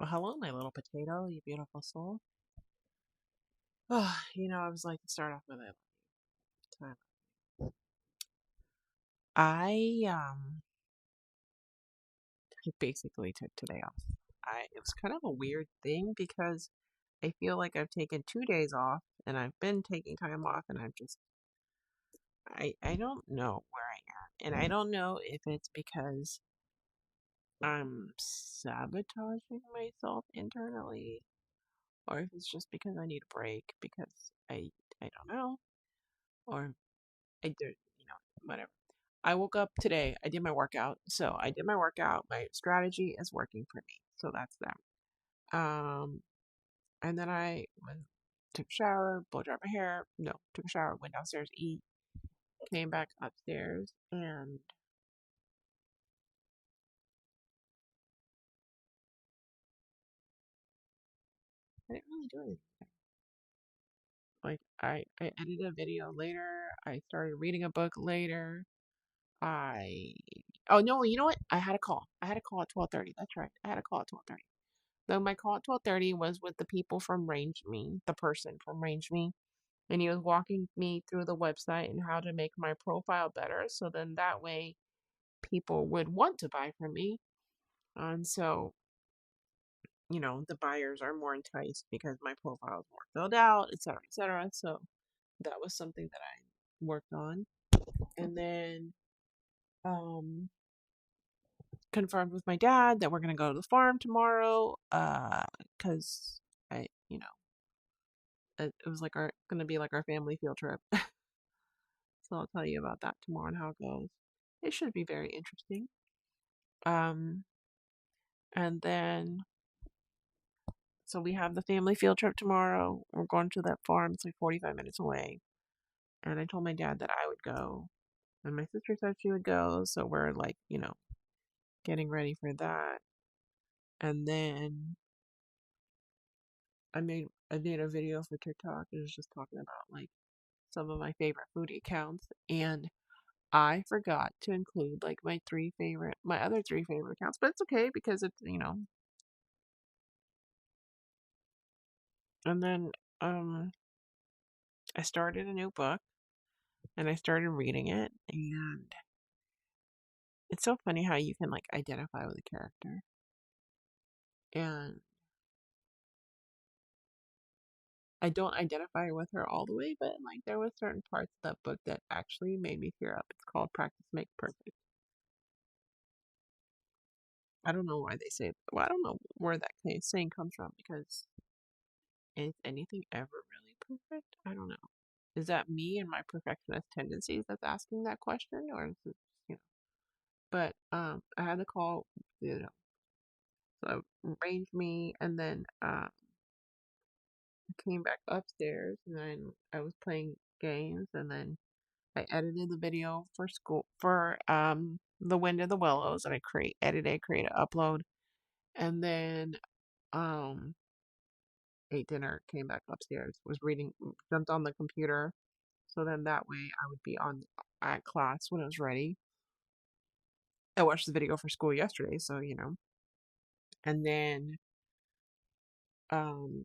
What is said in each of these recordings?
Well, hello, my little potato, you beautiful soul. Oh, I was like to start off with a time. I basically took today off. It was kind of a weird thing because I feel like I've taken 2 days off and I've been taking time off and I don't know where I am. And I don't know if it's because I'm sabotaging myself internally or if it's just because I need a break because I don't know. Or I did, whatever. I woke up today. I did my workout. So I did my workout. My strategy is working for me. So that's that. And then I took a shower, blow dried my hair. No, took a shower, went downstairs to eat, came back upstairs, and I didn't really do anything. Like I edited a video later. I started reading a book later. I oh no, you know what? I had a call. I had a call at 12:30. That's right. I had a call at 12:30. Though my call at 12:30 was with the people from RangeMe, the person from RangeMe, and he was walking me through the website and how to make my profile better, so then that way people would want to buy from me. And so, the buyers are more enticed because my profile is more filled out, etc., etc. So that was something that I worked on. And then confirmed with my dad that we're gonna go to the farm tomorrow, because I, it was like our gonna be like our family field trip. So I'll tell you about that tomorrow and how it goes. It should be very interesting. Um, and then so we have the family field trip tomorrow. We're going to that farm. It's like 45 minutes away. And I told my dad that I would go, and my sister said she would go. So we're like, getting ready for that. And then I made a video for TikTok. It was just talking about like some of my favorite foodie accounts, and I forgot to include like my other three favorite accounts, but it's okay because it's. And then I started a new book and I started reading it, and it's so funny how you can like identify with a character. And I don't identify with her all the way, but like there was certain parts of that book that actually made me tear up. It's called Practice Makes Perfect. I don't know why they say, well, I don't know where that saying comes from because is anything ever really perfect? I don't know. Is that me and my perfectionist tendencies that's asking that question, or is it, you know? But I had to call, so arranged me, and then came back upstairs, and then I was playing games, and then I edited the video for school for the Wind of the Willows, and I create an upload, and then um ate dinner, came back upstairs, was reading, jumped on the computer, so then that way I would be on at class when I was ready. I watched the video for school yesterday, so and then um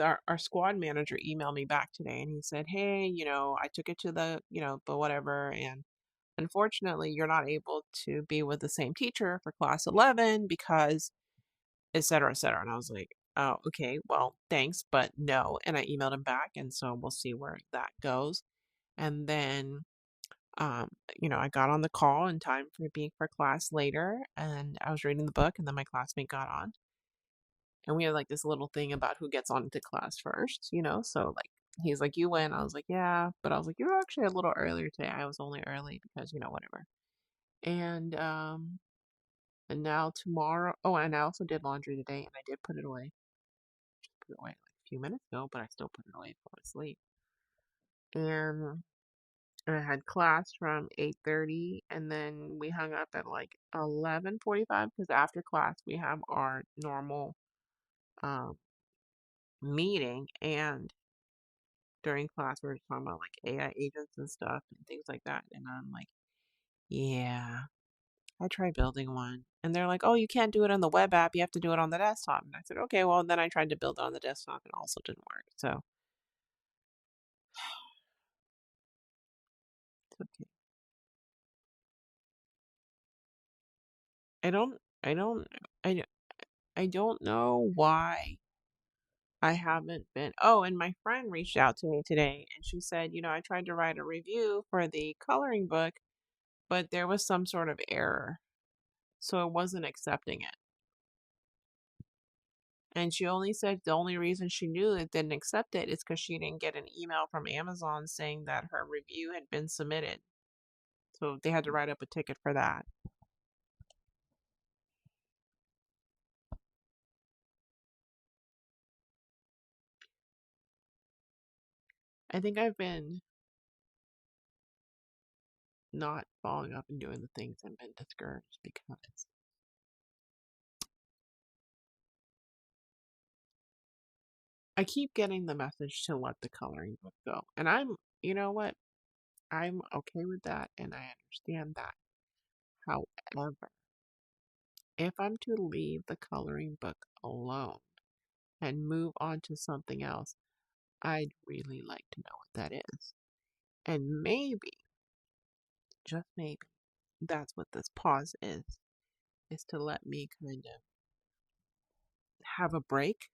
our squad manager emailed me back today and he said, hey, I took it to but whatever, and unfortunately you're not able to be with the same teacher for class 11 because et cetera, et cetera. And I was like, oh, okay, well, thanks, but no. And I emailed him back, and so we'll see where that goes. And then um, I got on the call in time for being for class later, and I was reading the book, and then my classmate got on, and we had like this little thing about who gets on to class first, so like he's like, you went. I was like, yeah, but I was like, you were actually a little earlier today. I was only early because whatever. And now tomorrow, oh, and I also did laundry today, and I did put it away. Just put it away like a few minutes ago, but I still put it away before I sleep. And I had class from 8:30, and then we hung up at like 11:45 because after class we have our normal um meeting, and during class we were talking about like AI agents and stuff and things like that, and I'm like, yeah. I tried building one, and they're like, "Oh, you can't do it on the web app. You have to do it on the desktop." And I said, "Okay, well." Then I tried to build it on the desktop, and also didn't work. So it's okay. I don't. I don't. I. I don't know why I haven't been. Oh, and my friend reached out to me today, and she said, I tried to write a review for the coloring book, but there was some sort of error, so it wasn't accepting it. And she only said the only reason she knew it didn't accept it is because she didn't get an email from Amazon saying that her review had been submitted. So they had to write up a ticket for that. I think I've been not following up and doing the things and been discouraged because I keep getting the message to let the coloring book go. And you know what? I'm okay with that and I understand that. However, if I'm to leave the coloring book alone and move on to something else, I'd really like to know what that is. And maybe, just maybe, that's what this pause is to let me kind of have a break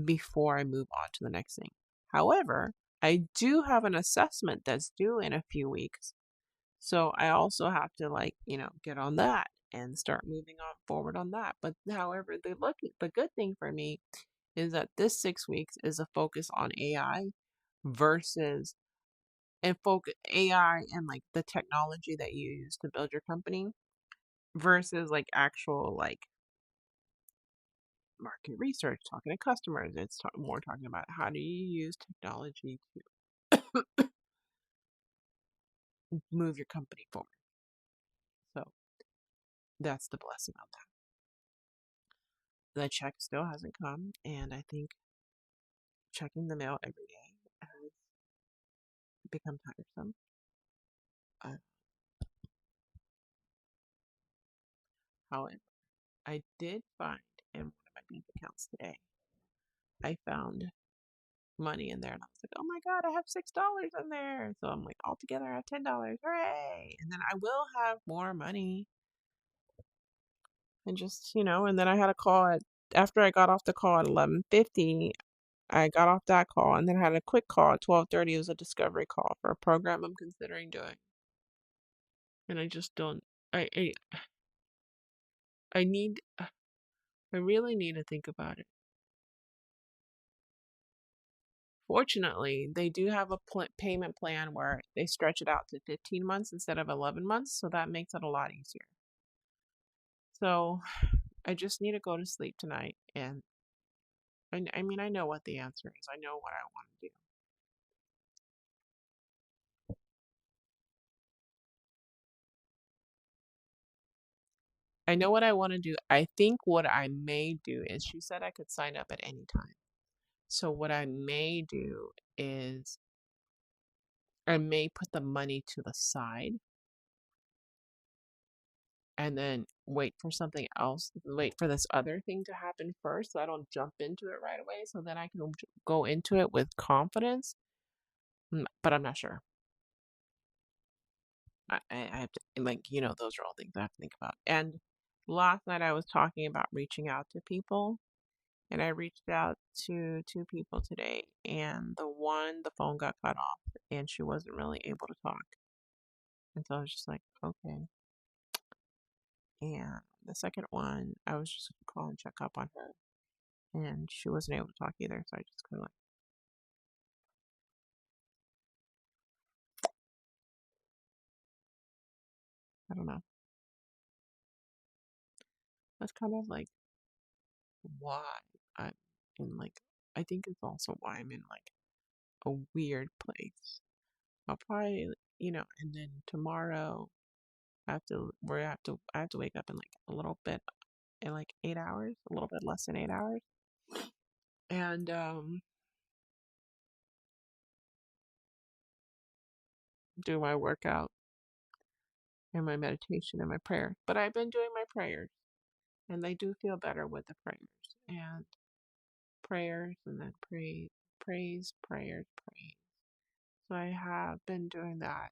before I move on to the next thing. However, I do have an assessment that's due in a few weeks. So I also have to get on that and start moving on forward on that. But however, the good thing for me is that this 6 weeks is a focus on AI versus and focus AI and like the technology that you use to build your company versus like actual like market research, talking to customers. It's more talking about how do you use technology to move your company forward. So that's the blessing on that. The check still hasn't come, and I think checking the mail every day has become tiresome. Uh, However, I did find in one of my bank accounts today, I found money in there, and I was like, "Oh my god, I have $6 in there!" So I'm like, altogether, I have $10. Hooray! And then I will have more money, and and then I had a call after I got off the call at 11:50. I got off that call, and then I had a quick call at 12:30. It was a discovery call for a program I'm considering doing, and I just don't. I I need. I really need to think about it. Fortunately, they do have a payment plan where they stretch it out to 15 months instead of 11 months, so that makes it a lot easier. So I just need to go to sleep tonight, and I mean, I know what the answer is. I know what I want to do. I know what I want to do. I think what I may do is she said I could sign up at any time. So what I may do is I may put the money to the side and then wait for this other thing to happen first so I don't jump into it right away so then I can go into it with confidence. But I'm not sure. I have to, those are all things I have to think about. And last night I was talking about reaching out to people, and I reached out to two people today, and the phone got cut off, and she wasn't really able to talk. And so I was just like, okay. And the second one, I was just gonna call and check up on her, and she wasn't able to talk either. So I just kind of I don't know. That's kind of like why I'm in I think it's also why I'm in a weird place. I'll probably, and then tomorrow I have to wake up in a little bit in 8 hours, a little bit less than 8 hours, and do my workout. and my meditation and my prayer. But I've been doing my prayers, and they do feel better with the prayers and prayers, and then praise, prayers, praise. So I have been doing that.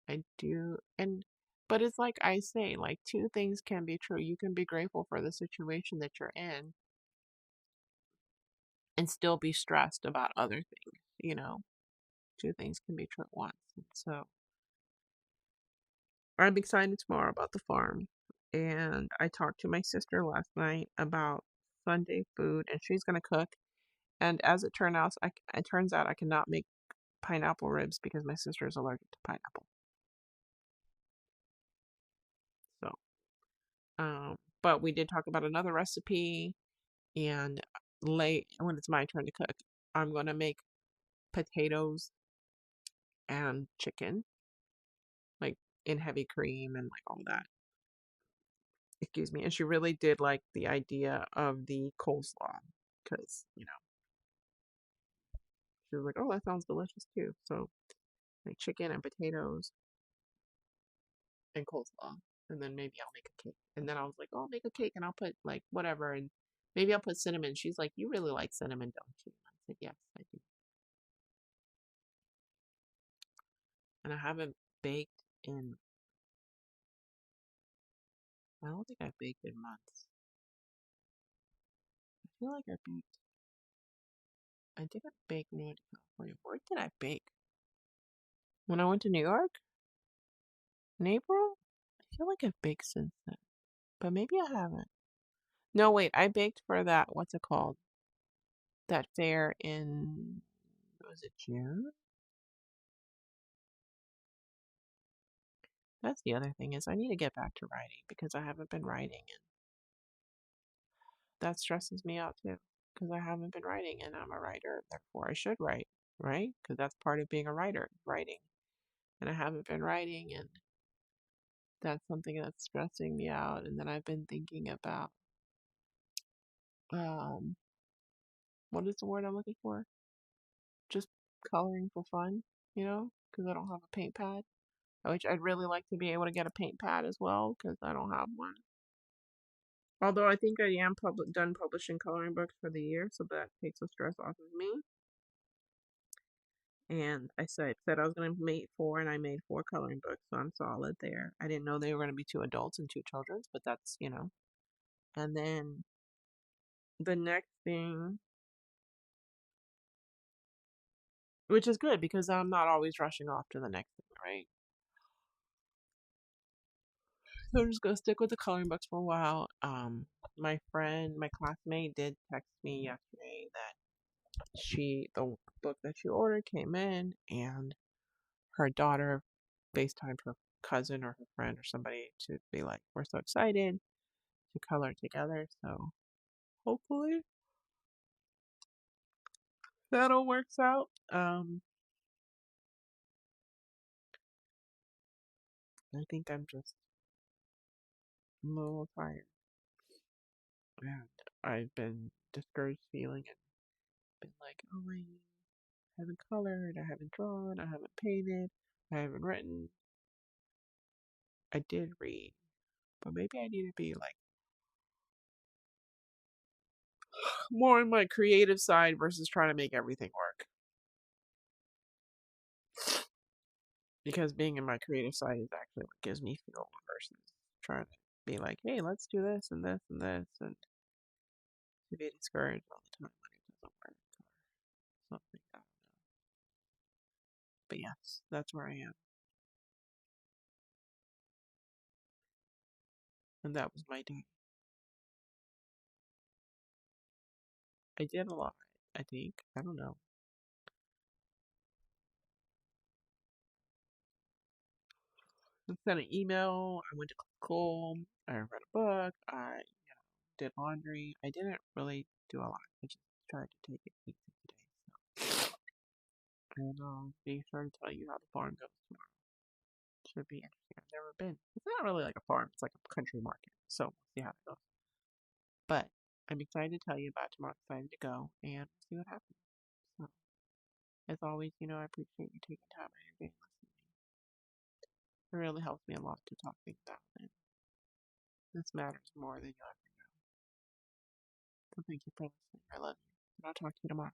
I do, and but it's like I say, like two things can be true. You can be grateful for the situation that you're in and still be stressed about other things, you know. Two things can be true at once. And so I'm excited tomorrow about the farm. And I talked to my sister last night about Sunday food, and she's going to cook. And as it turns out I cannot make pineapple ribs because my sister is allergic to pineapple. So, but we did talk about another recipe, and late when it's my turn to cook, I'm going to make potatoes and chicken, like in heavy cream and like all that. Excuse me. And she really did like the idea of the coleslaw because, she was like, oh, that sounds delicious too. So, like chicken and potatoes and coleslaw. And then maybe I'll make a cake. And then I was like, oh, I'll make a cake and I'll put like whatever. And maybe I'll put cinnamon. She's like, you really like cinnamon, don't you? I said, yes, I do. And I haven't baked in, I don't think I've baked in months. I feel like I didn't bake when I went to California. Where did I bake? When I went to New York in April? I feel like I've baked since then, but maybe I haven't. No, wait, I baked for that, what's it called? That fair in, was it June? That's the other thing is I need to get back to writing because I haven't been writing and that stresses me out too because I haven't been writing and I'm a writer, therefore I should write, right? Because that's part of being a writer, writing. And I haven't been writing and that's something that's stressing me out. And then I've been thinking about, um, what is the word I'm looking for? Just coloring for fun, because I don't have a paint pad. Which I'd really like to be able to get a paint pad as well because I don't have one. Although I think I am done publishing coloring books for the year, so that takes the stress off of me. And I said I was going to make four, and I made four coloring books, so I'm solid there. I didn't know they were going to be two adults and two children's, but that's. And then the next thing, which is good because I'm not always rushing off to the next thing, right? So I'm just gonna stick with the coloring books for a while. My classmate did text me yesterday that the book that she ordered came in, and her daughter FaceTimed her cousin or her friend or somebody to be like, "We're so excited to color together." So hopefully that all works out. I think I'm a little tired, and I've been discouraged feeling and been like, "Oh, I haven't colored, I haven't drawn, I haven't painted, I haven't written." I did read, but maybe I need to be like more on my creative side versus trying to make everything work. Because being in my creative side is actually what gives me fuel versus trying to be like, hey, let's do this and this and this, and to be discouraged all the time when it doesn't work or something. I don't know. But yes, that's where I am. And that was my day. I did a lot, I think. I don't know. I sent an email, I went to school, I read a book, I did laundry. I didn't really do a lot. I just tried to take it easy today. And be sure to tell you how the farm goes tomorrow. Should be interesting. I've never been. It's not really like a farm. It's like a country market. So we'll see how it goes. But I'm excited to tell you about tomorrow. Excited to go and see what happens. So as always, I appreciate you taking time out of your day listening. It really helps me a lot to talk things out, and this matters more than you'll ever know. So thank you for listening. I love you, and I'll talk to you tomorrow.